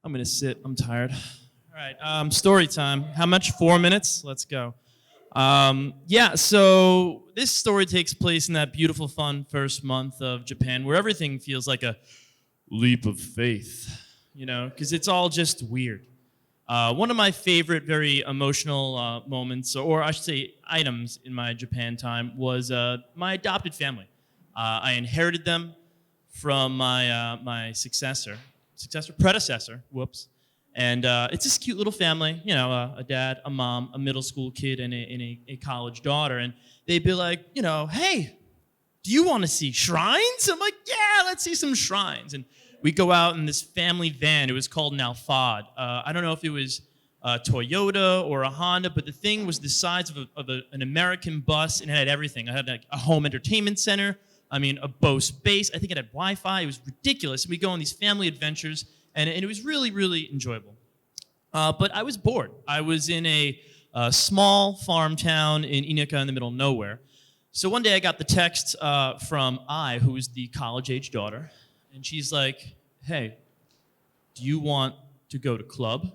I'm gonna sit. I'm tired. All right. Story time. How much? 4 minutes. Let's go. Yeah. So this story takes place in that beautiful, fun first month of Japan, where everything feels like a leap of faith. You know, because it's all just weird. One of my favorite, very emotional moments, or I should say, items in my Japan time was my adopted family. I inherited them from my predecessor. Whoops. And it's this cute little family, you know, a dad, a mom, a middle school kid, and a college daughter. And they'd be like, you know, hey, do you want to see shrines? I'm like, yeah, let's see some shrines. And we go out in this family van. It was called an Alphard. I don't know if it was a Toyota or a Honda, but the thing was the size of an American bus, and it had everything. It had like a home entertainment center. I mean, a Bose bass. I think it had Wi-Fi. It was ridiculous. And we go on these family adventures, and it was really, really enjoyable. But I was bored. I was in a small farm town in Inaka in the middle of nowhere. So one day I got the text from who was the college-age daughter, and she's like, hey, do you want to go to club?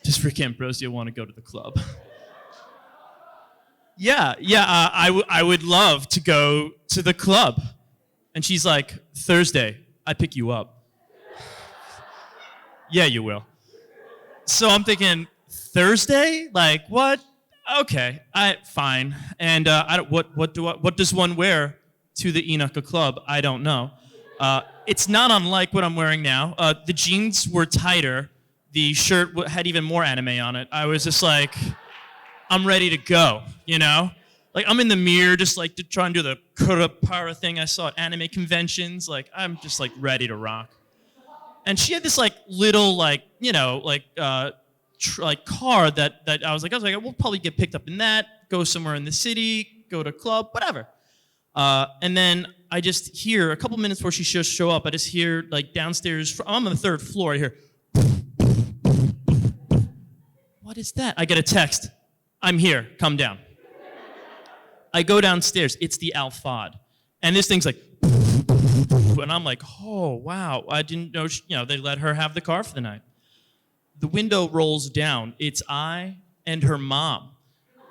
Just for Ambrosio want to go to the club. Yeah, I would love to go to the club. And she's like, Thursday, I pick you up. Yeah, you will. So I'm thinking, Thursday? Like, what? Okay, fine. And what does one wear to the Inaka club? I don't know. It's not unlike what I'm wearing now. The jeans were tighter. The shirt had even more anime on it. I was just like, I'm ready to go, you know? Like, I'm in the mirror just like to try and do the kurapara thing I saw at anime conventions. Like, I'm just like ready to rock. And she had this like little like, you know, like car that I was like, we'll probably get picked up in that, go somewhere in the city, go to a club, whatever. And then I just hear, a couple minutes before she show up, I just hear like downstairs, I'm on the third floor, I hear, what is that? I get a text, I'm here, come down. I go downstairs, it's the Alphard. And this thing's like, and I'm like, oh, wow, I didn't know, they let her have the car for the night. The window rolls down, it's I and her mom.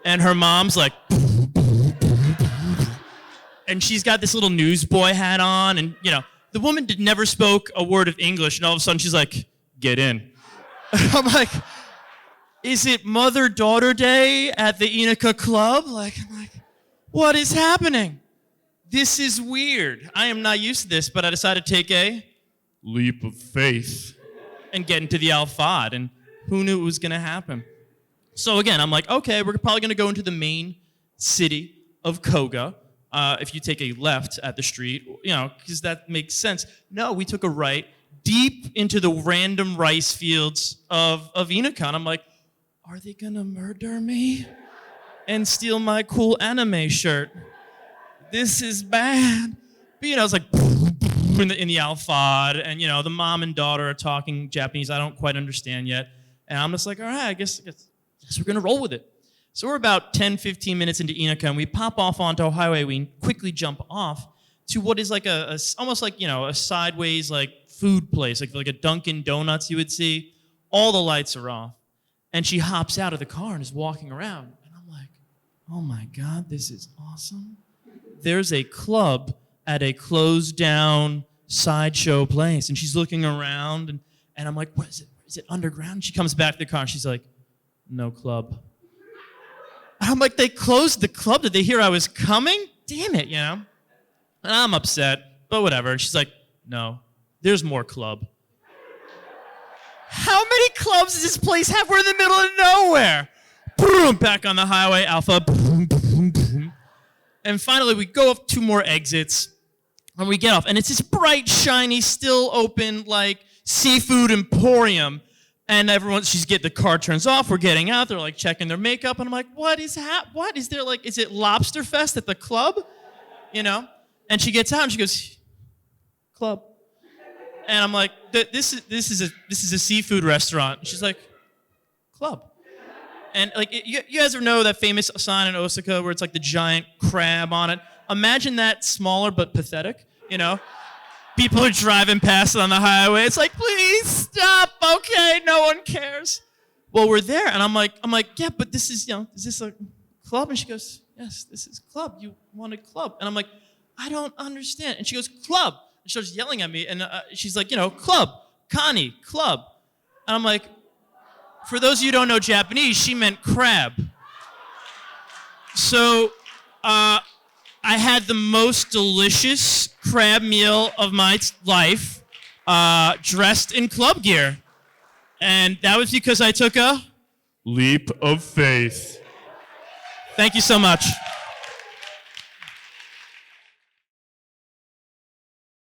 And her mom's like, and she's got this little newsboy hat on, and, the woman never spoke a word of English, and all of a sudden she's like, get in. I'm like, is it Mother-Daughter Day at the Inaka Club? I'm like, what is happening? This is weird. I am not used to this, but I decided to take a leap of faith and get into the Alphard, and who knew it was gonna happen? So again, I'm like, okay, we're probably gonna go into the main city of Koga. If you take a left at the street, because that makes sense. No, we took a right deep into the random rice fields of Inaka. And I'm like, are they gonna murder me and steal my cool anime shirt? This is bad. But it's like in the Alphard, and the mom and daughter are talking Japanese I don't quite understand yet. And I'm just like, all right, I guess we're gonna roll with it. So we're about 10, 15 minutes into Inaka, and we pop off onto a highway. We quickly jump off to what is like almost like, a sideways like food place, like a Dunkin' Donuts you would see. All the lights are off. And she hops out of the car and is walking around. And I'm like, oh my God, this is awesome. There's a club at a closed down sideshow place. And she's looking around, and I'm like, what is it? Is it underground? And she comes back to the car and she's like, no club. I'm like, they closed the club. Did they hear I was coming? Damn it, And I'm upset, but whatever. And she's like, no, there's more club. How many clubs does this place have? We're in the middle of nowhere. Boom, back on the highway, Alpha. Boom, boom, boom. And finally, we go up 2 more exits, and we get off. And it's this bright, shiny, still open, like, seafood emporium. And the car turns off, we're getting out, they're like checking their makeup, and I'm like, what is there like, is it Lobster Fest at the club? And she gets out and she goes, club. And I'm like, this is a seafood restaurant. And she's like, club. And like, you guys know that famous sign in Osaka where it's like the giant crab on it? Imagine that smaller but pathetic, People are driving past it on the highway. It's like, please stop. Okay, no one cares. Well, we're there, and I'm like, yeah, but this is, is this a club? And she goes, yes, this is club. You want a club? And I'm like, I don't understand. And she goes, club. And she starts yelling at me, and she's like, club, Connie, club. And I'm like, for those of you who don't know Japanese, she meant crab. So I had the most delicious crab meal of my life, dressed in club gear. And that was because I took a leap of faith. Thank you so much.